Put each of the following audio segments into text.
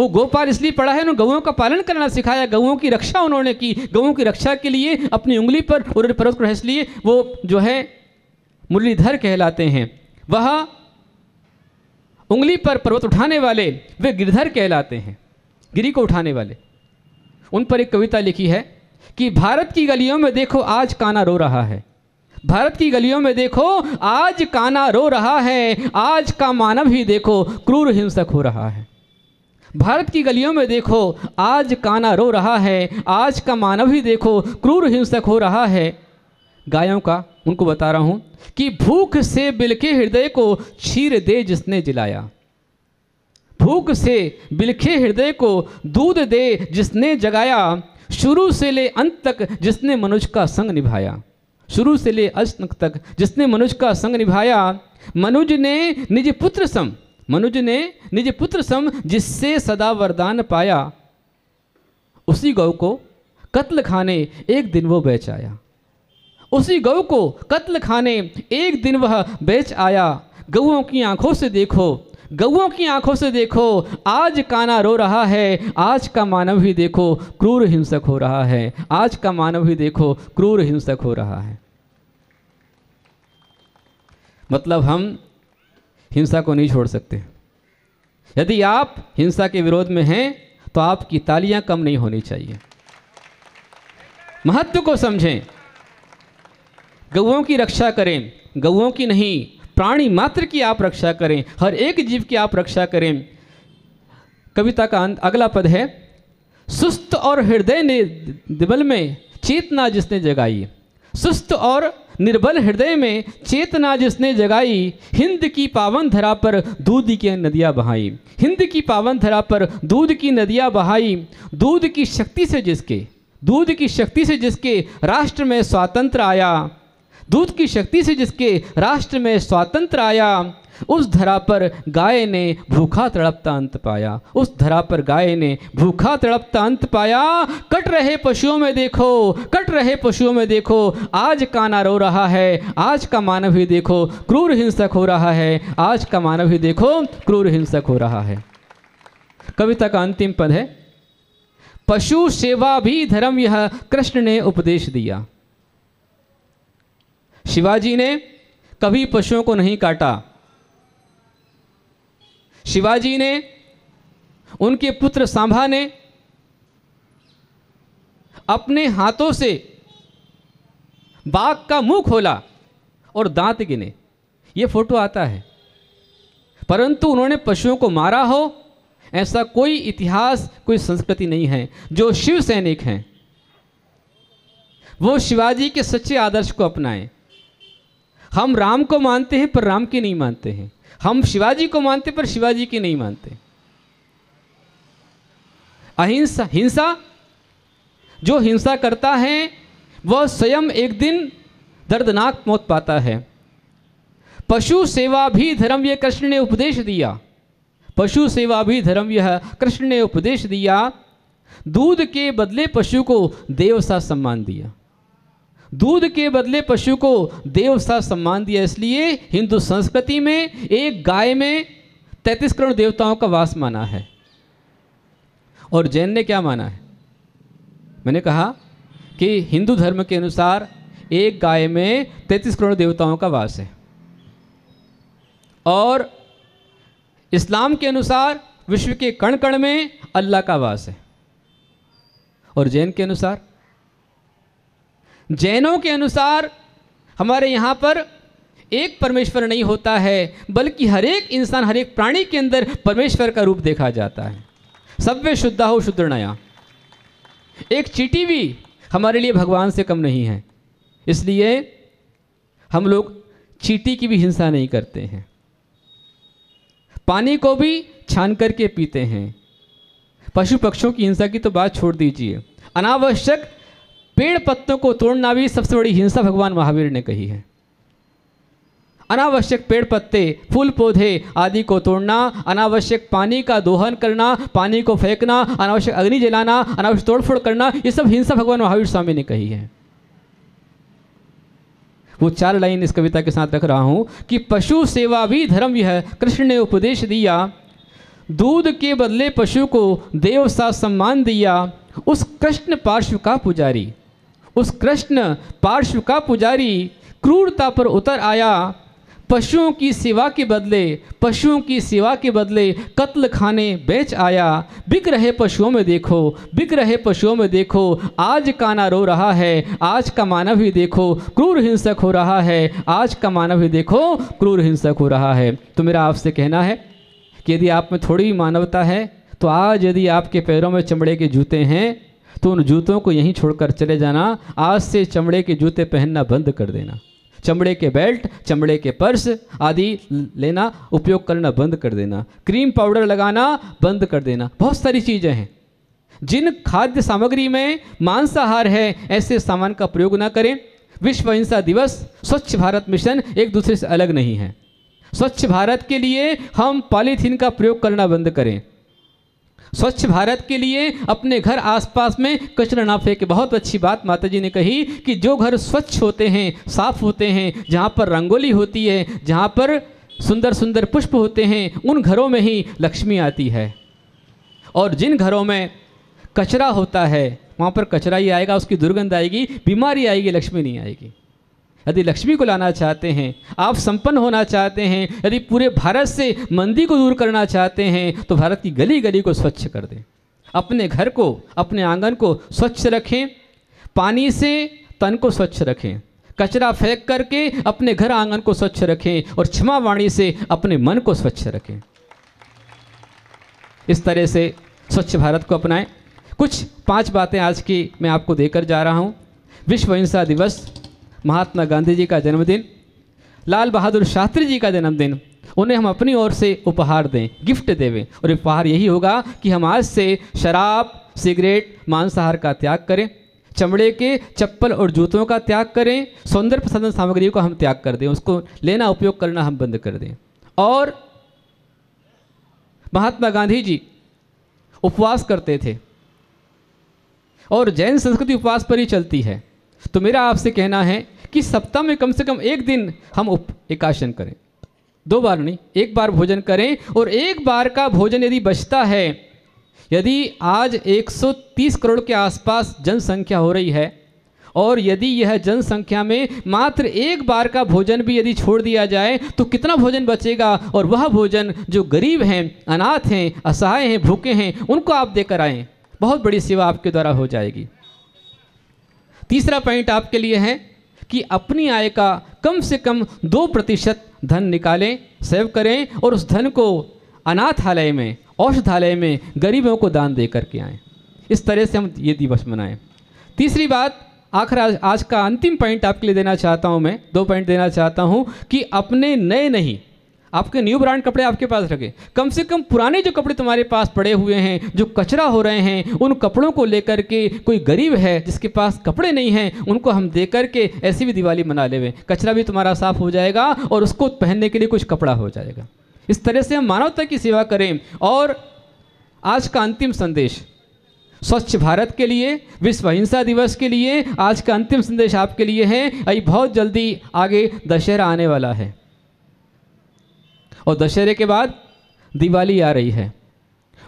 वो गोपाल इसलिए पढ़ा है, उन्होंने गौओं का पालन करना सिखाया, गौओं की रक्षा उन्होंने की, गौओं की रक्षा के लिए अपनी उंगली पर उन्होंने पर्वत को, इसलिए वो जो है मुरलीधर कहलाते हैं। वह उंगली पर पर्वत उठाने वाले वे गिरधर कहलाते हैं, गिरी को उठाने वाले। उन पर एक कविता लिखी है कि भारत की गलियों में देखो आज कान्हा रो रहा है, भारत की गलियों में देखो आज कान्हा रो रहा है, आज का मानव ही देखो क्रूर हिंसक हो रहा है। भारत की गलियों में देखो आज कान्हा रो रहा है, आज का मानव ही देखो क्रूर हिंसक हो रहा है। गायों का उनको बता रहा हूँ कि भूख से बिलखे हृदय को क्षीर दे जिसने जिलाया, भूख से बिलखे हृदय को दूध दे जिसने जगाया, शुरू से ले अंत तक जिसने मनुष्य का संग निभाया, शुरू से ले अंत तक जिसने मनुष्य का संग निभाया। मनुज ने निज पुत्र सम, मनुज ने निज पुत्र सम जिससे सदा वरदान पाया, उसी गौ को कत्ल खाने एक दिन वो बेच आया, उसी गौ को कत्ल खाने एक दिन वह बेच आया। गौओं की आंखों से देखो, गौओं की आंखों से देखो आज कान्हा रो रहा है, आज का मानव ही देखो क्रूर हिंसक हो रहा है, आज का मानव ही देखो क्रूर हिंसक हो रहा है। मतलब हम हिंसा को नहीं छोड़ सकते। यदि आप हिंसा के विरोध में हैं तो आपकी तालियां कम नहीं होनी चाहिए। महत्व को समझें, गौओं की रक्षा करें, गौओं की नहीं प्राणी मात्र की आप रक्षा करें, हर एक जीव की आप रक्षा करें। कविता का अगला पद है, सुस्त और हृदय निर्बल में चेतना जिसने जगाई, सुस्त और निर्बल हृदय में चेतना जिसने जगाई, हिंद की पावन धरा पर दूध की नदियाँ बहाई, हिंद की पावन धरा पर दूध की नदियाँ बहाई। दूध की शक्ति से जिसके, दूध की शक्ति से जिसके राष्ट्र में स्वातंत्र आया, दूध की शक्ति से जिसके राष्ट्र में स्वातंत्र आया, उस धरा पर गाय ने भूखा तड़पता अंत पाया, उस धरा पर गाय ने भूखा तड़पता अंत पाया। कट रहे पशुओं में देखो, कट रहे पशुओं में देखो आज कान्हा रो रहा है, आज का मानव ही देखो क्रूर हिंसक हो रहा है, आज का मानव ही देखो क्रूर हिंसक हो रहा है। कविता का अंतिम पद है, पशु सेवा भी धर्म यह कृष्ण ने उपदेश दिया। शिवाजी ने कभी पशुओं को नहीं काटा, शिवाजी ने, उनके पुत्र सांभा ने अपने हाथों से बाघ का मुंह खोला और दांत गिने, ये फोटो आता है। परंतु उन्होंने पशुओं को मारा हो ऐसा कोई इतिहास, कोई संस्कृति नहीं है। जो शिव सैनिक हैं वो शिवाजी के सच्चे आदर्श को अपनाएं। हम राम को मानते हैं पर राम की नहीं मानते हैं, हम शिवाजी को मानते पर शिवाजी की नहीं मानते। अहिंसा, हिंसा, जो हिंसा करता है वह स्वयं एक दिन दर्दनाक मौत पाता है। पशु सेवा भी धर्म यह कृष्ण ने उपदेश दिया, पशु सेवा भी धर्म यह कृष्ण ने उपदेश दिया। दूध के बदले पशु को देव सा सम्मान दिया, दूध के बदले पशु को देव सा सम्मान दिया। इसलिए हिंदू संस्कृति में एक गाय में 33 करोड़ देवताओं का वास माना है। और जैन ने क्या माना है? मैंने कहा कि हिंदू धर्म के अनुसार एक गाय में 33 करोड़ देवताओं का वास है, और इस्लाम के अनुसार विश्व के कण कण में अल्लाह का वास है। और जैन के अनुसार, जैनों के अनुसार हमारे यहाँ पर एक परमेश्वर नहीं होता है, बल्कि हर एक इंसान, हर एक प्राणी के अंदर परमेश्वर का रूप देखा जाता है। सव्य शुद्धा हो शुद्ध नया, एक चींटी भी हमारे लिए भगवान से कम नहीं है। इसलिए हम लोग चींटी की भी हिंसा नहीं करते हैं, पानी को भी छान करके पीते हैं। पशु पक्षियों की हिंसा की तो बात छोड़ दीजिए, अनावश्यक पेड़ पत्तों को तोड़ना भी सबसे बड़ी हिंसा भगवान महावीर ने कही है। अनावश्यक पेड़ पत्ते, फूल पौधे आदि को तोड़ना, अनावश्यक पानी का दोहन करना, पानी को फेंकना, अनावश्यक अग्नि जलाना, अनावश्यक तोड़फोड़ करना, ये सब हिंसा भगवान महावीर स्वामी ने कही है। वो 4 लाइन इस कविता के साथ रख रहा हूं कि पशु सेवा भी धर्म यह कृष्ण ने उपदेश दिया। दूध के बदले पशु को देव सा सम्मान दिया, उस कृष्ण पार्श्व का पुजारी, उस कृष्ण पार्श्व का पुजारी क्रूरता पर उतर आया। पशुओं की सेवा के बदले, पशुओं की सेवा के बदले कत्ल खाने बेच आया। बिक रहे पशुओं में देखो, बिक रहे पशुओं में देखो, आज काना रो रहा है, आज का मानव ही देखो क्रूर हिंसक हो रहा है, आज का मानव ही देखो क्रूर हिंसक हो रहा है। तो मेरा आपसे कहना है कि यदि आप में थोड़ी मानवता है तो आज यदि आपके पैरों में चमड़े के जूते हैं तो उन जूतों को यहीं छोड़कर चले जाना। आज से चमड़े के जूते पहनना बंद कर देना, चमड़े के बेल्ट, चमड़े के पर्स आदि लेना, उपयोग करना बंद कर देना, क्रीम पाउडर लगाना बंद कर देना। बहुत सारी चीज़ें हैं। जिन खाद्य सामग्री में मांसाहार है ऐसे सामान का प्रयोग ना करें। विश्व अहिंसा दिवस, स्वच्छ भारत मिशन एक दूसरे से अलग नहीं है। स्वच्छ भारत के लिए हम पॉलीथीन का प्रयोग करना बंद करें। स्वच्छ भारत के लिए अपने घर आसपास में कचरा ना फेंके। बहुत अच्छी बात माता जी ने कही कि जो घर स्वच्छ होते हैं, साफ होते हैं, जहाँ पर रंगोली होती है, जहाँ पर सुंदर सुंदर पुष्प होते हैं, उन घरों में ही लक्ष्मी आती है। और जिन घरों में कचरा होता है वहाँ पर कचरा ही आएगा, उसकी दुर्गंध आएगी, बीमारी आएगी, लक्ष्मी नहीं आएगी। यदि लक्ष्मी को लाना चाहते हैं, आप संपन्न होना चाहते हैं, यदि पूरे भारत से मंदी को दूर करना चाहते हैं तो भारत की गली गली को स्वच्छ कर दें। अपने घर को, अपने आंगन को स्वच्छ रखें, पानी से तन को स्वच्छ रखें, कचरा फेंक करके अपने घर आंगन को स्वच्छ रखें और क्षमा वाणी से अपने मन को स्वच्छ रखें। इस तरह से स्वच्छ भारत को अपनाएं। कुछ 5 बातें आज की मैं आपको देकर जा रहा हूँ। विश्व अहिंसा दिवस, महात्मा गांधी जी का जन्मदिन, लाल बहादुर शास्त्री जी का जन्मदिन, उन्हें हम अपनी ओर से उपहार दें, गिफ्ट देवें। और उपहार यही होगा कि हम आज से शराब, सिगरेट, मांसाहार का त्याग करें, चमड़े के चप्पल और जूतों का त्याग करें, सौंदर्य प्रसाधन सामग्री को हम त्याग कर दें, उसको लेना उपयोग करना हम बंद कर दें। और महात्मा गांधी जी उपवास करते थे और जैन संस्कृति उपवास पर ही चलती है। तो मेरा आपसे कहना है कि सप्ताह में कम से कम एक दिन हम एकाशन करें, 2 बार नहीं, 1 बार भोजन करें। और 1 बार का भोजन यदि बचता है, यदि आज 130 करोड़ के आसपास जनसंख्या हो रही है और यदि यह जनसंख्या में मात्र 1 बार का भोजन भी यदि छोड़ दिया जाए तो कितना भोजन बचेगा। और वह भोजन जो गरीब हैं, अनाथ हैं, असहाय हैं, भूखे हैं, उनको आप देकर आएँ, बहुत बड़ी सेवा आपके द्वारा हो जाएगी। तीसरा पॉइंट आपके लिए है कि अपनी आय का कम से कम 2% धन निकालें, सेव करें और उस धन को अनाथालय में, औषधालय में गरीबों को दान दे करके आएँ। इस तरह से हम ये दिवस मनाएं। तीसरी बात, आखिर आज का अंतिम पॉइंट आपके लिए देना चाहता हूँ मैं, 2 पॉइंट देना चाहता हूँ कि अपने नए नहीं, आपके न्यू ब्रांड कपड़े आपके पास रखें। कम से कम पुराने जो कपड़े तुम्हारे पास पड़े हुए हैं, जो कचरा हो रहे हैं, उन कपड़ों को लेकर के, कोई गरीब है जिसके पास कपड़े नहीं हैं, उनको हम दे करके ऐसी भी दिवाली मना लेवें। कचरा भी तुम्हारा साफ हो जाएगा और उसको पहनने के लिए कुछ कपड़ा हो जाएगा। इस तरह से हम मानवता की सेवा करें। और आज का अंतिम संदेश स्वच्छ भारत के लिए, विश्व अहिंसा दिवस के लिए, आज का अंतिम संदेश आपके लिए है। अभी बहुत जल्दी आगे दशहरा आने वाला है और दशहरे के बाद दिवाली आ रही है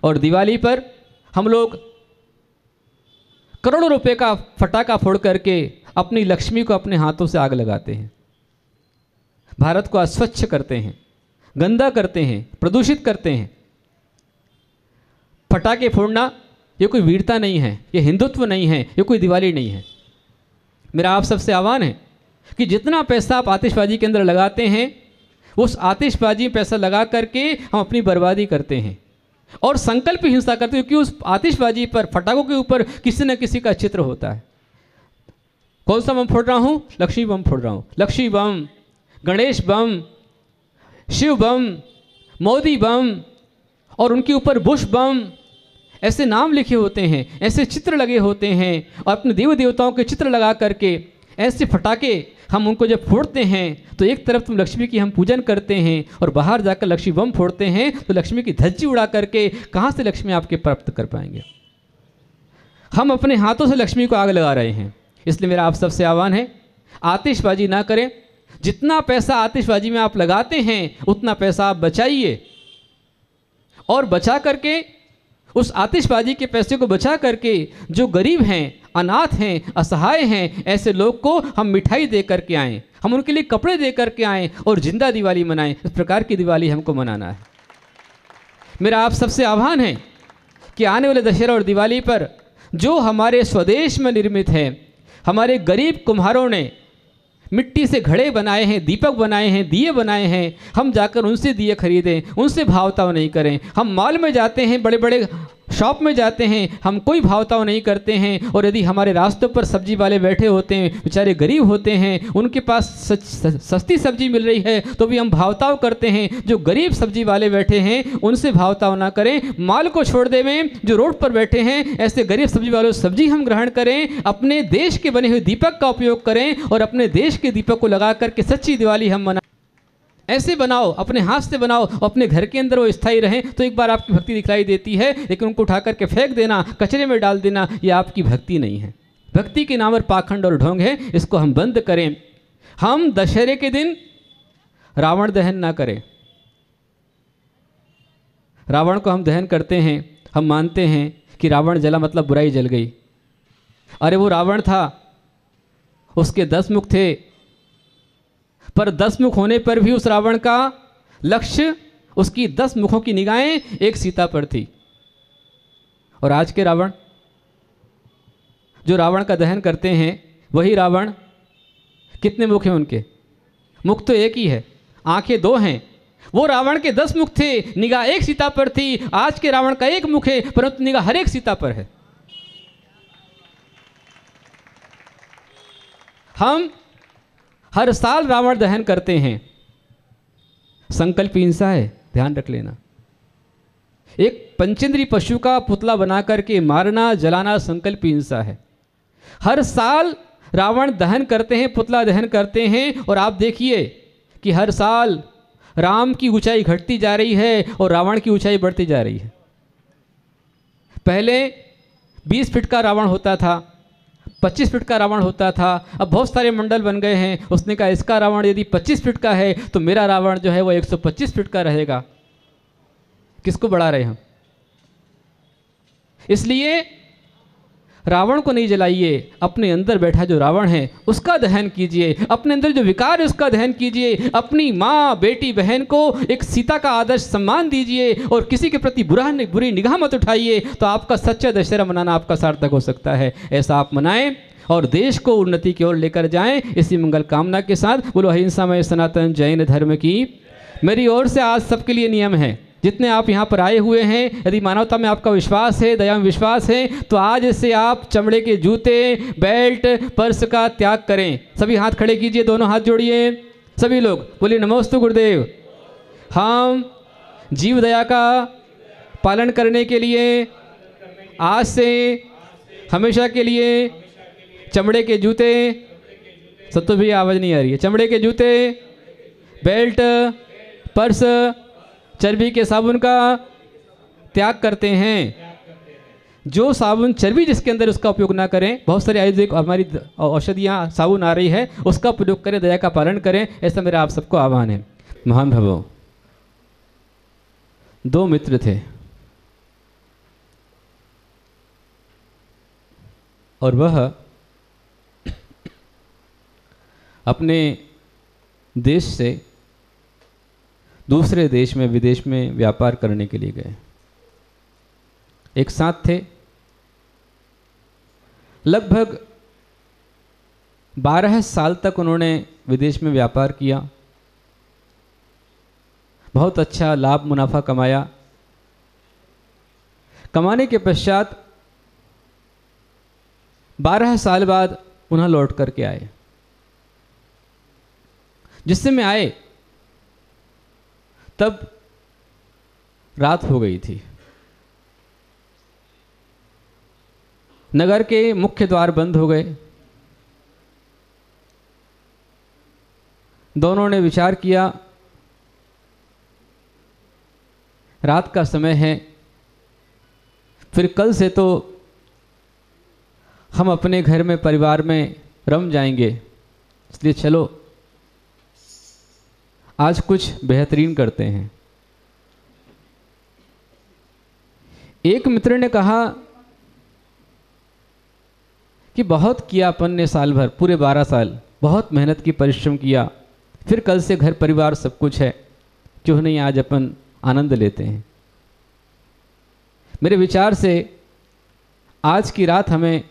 और दिवाली पर हम लोग करोड़ों रुपए का फटाका फोड़ करके अपनी लक्ष्मी को अपने हाथों से आग लगाते हैं, भारत को अस्वच्छ करते हैं, गंदा करते हैं, प्रदूषित करते हैं। फटाके फोड़ना ये कोई वीरता नहीं है, ये हिंदुत्व नहीं है, ये कोई दिवाली नहीं है। मेरा आप सबसे आह्वान है कि जितना पैसा आप आतिशबाजी के अंदर लगाते हैं, उस आतिशबाजी में पैसा लगा करके हम अपनी बर्बादी करते हैं और संकल्प हिंसा करते हैं, क्योंकि उस आतिशबाजी पर, फटाकों के ऊपर किसी न किसी का चित्र होता है। कौन सा बम फोड़ रहा हूँ? लक्ष्मी बम फोड़ रहा हूँ। लक्ष्मी बम, गणेश बम, शिव बम, मोदी बम और उनके ऊपर बुश बम, ऐसे नाम लिखे होते हैं, ऐसे चित्र लगे होते हैं और अपने देव देवताओं के चित्र लगा करके ऐसे फटाके हम उनको जब फोड़ते हैं तो एक तरफ तुम लक्ष्मी की हम पूजन करते हैं और बाहर जाकर लक्ष्मी बम फोड़ते हैं तो लक्ष्मी की धज्जी उड़ा करके कहाँ से लक्ष्मी आपके प्राप्त कर पाएंगे। हम अपने हाथों से लक्ष्मी को आग लगा रहे हैं। इसलिए मेरा आप सबसे आह्वान है, आतिशबाजी ना करें। जितना पैसा आतिशबाजी में आप लगाते हैं उतना पैसा आप बचाइए और बचा करके उस आतिशबाजी के पैसे को बचा करके जो गरीब हैं, अनाथ हैं, असहाय हैं, ऐसे लोग को हम मिठाई दे करके आएँ, हम उनके लिए कपड़े दे करके आएँ और जिंदा दिवाली मनाएं। इस प्रकार की दिवाली हमको मनाना है। मेरा आप सबसे आह्वान है कि आने वाले दशहरा और दिवाली पर जो हमारे स्वदेश में निर्मित है, हमारे गरीब कुम्हारों ने मिट्टी से घड़े बनाए हैं, दीपक बनाए हैं, दिए बनाए हैं, हम जाकर उनसे दिए खरीदें, उनसे भावताव नहीं करें। हम मॉल में जाते हैं, बड़े बड़े शॉप में जाते हैं, हम कोई भावताव नहीं करते हैं। और यदि हमारे रास्तों पर सब्जी वाले बैठे होते हैं, बेचारे गरीब होते हैं, उनके पास सस्ती सब्जी मिल रही है तो भी हम भावताव करते हैं। जो गरीब सब्जी वाले बैठे हैं उनसे भावताव ना करें, माल को छोड़ देवें। जो रोड पर बैठे हैं ऐसे गरीब सब्जी वालों से सब्जी हम ग्रहण करें, अपने देश के बने हुए दीपक का उपयोग करें और अपने देश के दीपक को लगा करके सच्ची दिवाली हम मनाएं। ऐसे बनाओ, अपने हाथ से बनाओ, अपने घर के अंदर वो स्थायी रहें तो एक बार आपकी भक्ति दिखलाई देती है। लेकिन उनको उठा करके फेंक देना, कचरे में डाल देना, ये आपकी भक्ति नहीं है। भक्ति के नाम पर पाखंड और ढोंग है, इसको हम बंद करें। हम दशहरे के दिन रावण दहन ना करें। रावण को हम दहन करते हैं, हम मानते हैं कि रावण जला मतलब बुराई जल गई। अरे वो रावण था, उसके 10 मुख थे, पर 10 मुख होने पर भी उस रावण का लक्ष्य, उसकी 10 मुखों की निगाहें एक सीता पर थी। और आज के रावण, जो रावण का दहन करते हैं, वही रावण, कितने मुख हैं उनके? मुख तो एक ही है, आंखें 2 हैं। वो रावण के 10 मुख थे, निगाह एक सीता पर थी। आज के रावण का 1 मुख है, परंतु निगाह हर एक सीता पर है। हम हर साल रावण दहन करते हैं, संकल्प हिंसा है, ध्यान रख लेना। एक पंचेंद्रीय पशु का पुतला बना करके मारना, जलाना संकल्प हिंसा है। हर साल रावण दहन करते हैं, पुतला दहन करते हैं, और आप देखिए कि हर साल राम की ऊंचाई घटती जा रही है और रावण की ऊंचाई बढ़ती जा रही है। पहले 20 फीट का रावण होता था, 25 फीट का रावण होता था, अब बहुत सारे मंडल बन गए हैं। उसने कहा इसका रावण यदि 25 फीट का है तो मेरा रावण जो है वो 125 फीट का रहेगा। किसको बढ़ा रहे हम? इसलिए रावण को नहीं जलाइए, अपने अंदर बैठा जो रावण है उसका दहन कीजिए, अपने अंदर जो विकार है उसका दहन कीजिए। अपनी माँ, बेटी, बहन को एक सीता का आदर्श सम्मान दीजिए और किसी के प्रति बुरी निगाह मत उठाइए, तो आपका सच्चा दशहरा मनाना आपका सार्थक हो सकता है। ऐसा आप मनाएं और देश को उन्नति की ओर लेकर जाएं। इसी मंगल कामना के साथ बोलो अहिंसामय सनातन जैन धर्म की। मेरी ओर से आज सबके लिए नियम है, जितने आप यहाँ पर आए हुए हैं, यदि मानवता में आपका विश्वास है, दया में विश्वास है, तो आज से आप चमड़े के जूते, बेल्ट, पर्स का त्याग करें। सभी हाथ खड़े कीजिए, दोनों हाथ जोड़िए, सभी लोग बोलिए नमोस्तु गुरुदेव। हम जीव दया का पालन करने के लिए आज से हमेशा के लिए चमड़े के जूते, सत्तू भी आवाज़ नहीं आ रही है, चमड़े के जूते, बेल्ट, पर्स, चर्बी के साबुन का त्याग करते हैं। जो साबुन चर्बी जिसके अंदर उसका उपयोग ना करें, बहुत सारी आयुर्वेदिक हमारी औषधियाँ साबुन आ रही है, उसका प्रयोग करें, दया का पालन करें। ऐसा मेरा आप सबको आह्वान है। महान भवो, 2 मित्र थे और वह अपने देश से दूसरे देश में, विदेश में व्यापार करने के लिए गए। एक साथ थे, लगभग 12 साल तक उन्होंने विदेश में व्यापार किया, बहुत अच्छा लाभ मुनाफा कमाया। कमाने के पश्चात 12 साल बाद पुनः लौट करके आए। जिस समय आए तब रात हो गई थी। नगर के मुख्य द्वार बंद हो गए। दोनों ने विचार किया, रात का समय है, फिर कल से तो हम अपने घर में, परिवार में रम जाएंगे, इसलिए चलो आज कुछ बेहतरीन करते हैं। एक मित्र ने कहा कि बहुत किया अपन ने साल भर, पूरे 12 साल बहुत मेहनत की, परिश्रम किया, फिर कल से घर परिवार सब कुछ है, क्यों नहीं आज अपन आनंद लेते हैं। मेरे विचार से आज की रात हमें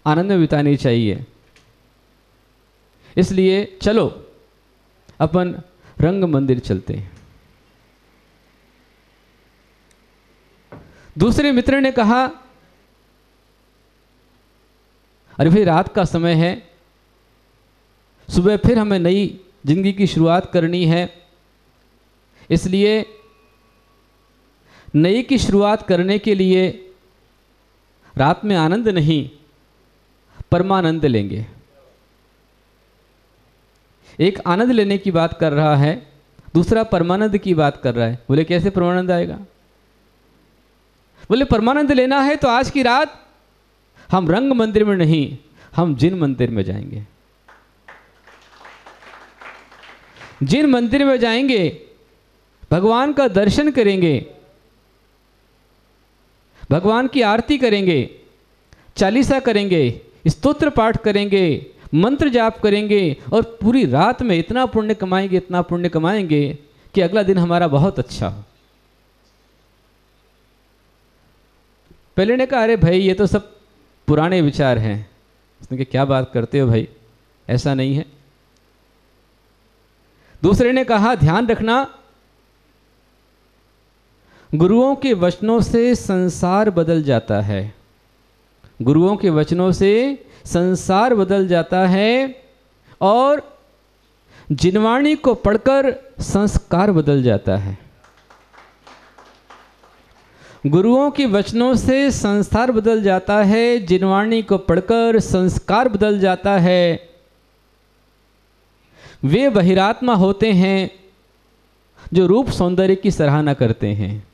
आनंद में बितानी चाहिए। इसलिए चलो अपन रंग मंदिर चलते हैं। दूसरे मित्र ने कहा, अरे भाई रात का समय है, सुबह फिर हमें नई जिंदगी की शुरुआत करनी है, इसलिए नई की शुरुआत करने के लिए रात में आनंद नहीं परमानंद लेंगे। एक आनंद लेने की बात कर रहा है, दूसरा परमानंद की बात कर रहा है। बोले कैसे परमानंद आएगा? बोले परमानंद लेना है तो आज की रात हम रंग मंदिर में नहीं, हम जिन मंदिर में जाएंगे। जिन मंदिर में जाएंगे, भगवान का दर्शन करेंगे, भगवान की आरती करेंगे, चालीसा करेंगे, स्तोत्र पाठ करेंगे, मंत्र जाप करेंगे और पूरी रात में इतना पुण्य कमाएंगे, इतना पुण्य कमाएंगे कि अगला दिन हमारा बहुत अच्छा हो। पहले ने कहा, अरे भाई ये तो सब पुराने विचार हैं। उसने कहा क्या बात करते हो भाई, ऐसा नहीं है। दूसरे ने कहा, ध्यान रखना, गुरुओं के वचनों से संसार बदल जाता है। गुरुओं के वचनों से संसार बदल जाता है और जिनवाणी को पढ़कर संस्कार बदल जाता है। गुरुओं के वचनों से संसार बदल जाता है, जिनवाणी को पढ़कर संस्कार बदल जाता है। वे बहिरात्मा होते हैं जो रूप सौंदर्य की सराहना करते हैं।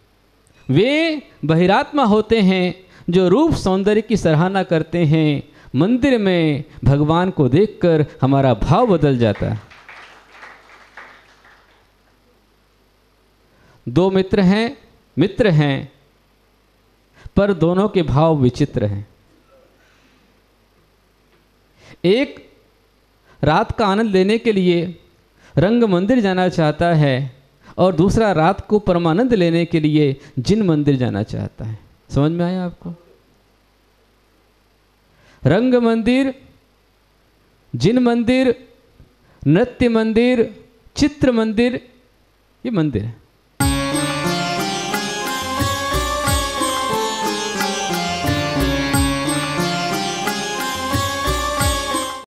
वे बहिरात्मा होते हैं जो रूप सौंदर्य की सराहना करते हैं। मंदिर में भगवान को देखकर हमारा भाव बदल जाता है। दो मित्र हैं पर दोनों के भाव विचित्र हैं। एक रात का आनंद लेने के लिए रंग मंदिर जाना चाहता है और दूसरा रात को परमानंद लेने के लिए जिन मंदिर जाना चाहता है। समझ में आया आपको? रंग मंदिर, जिन मंदिर, नृत्य मंदिर, चित्र मंदिर, ये मंदिर है।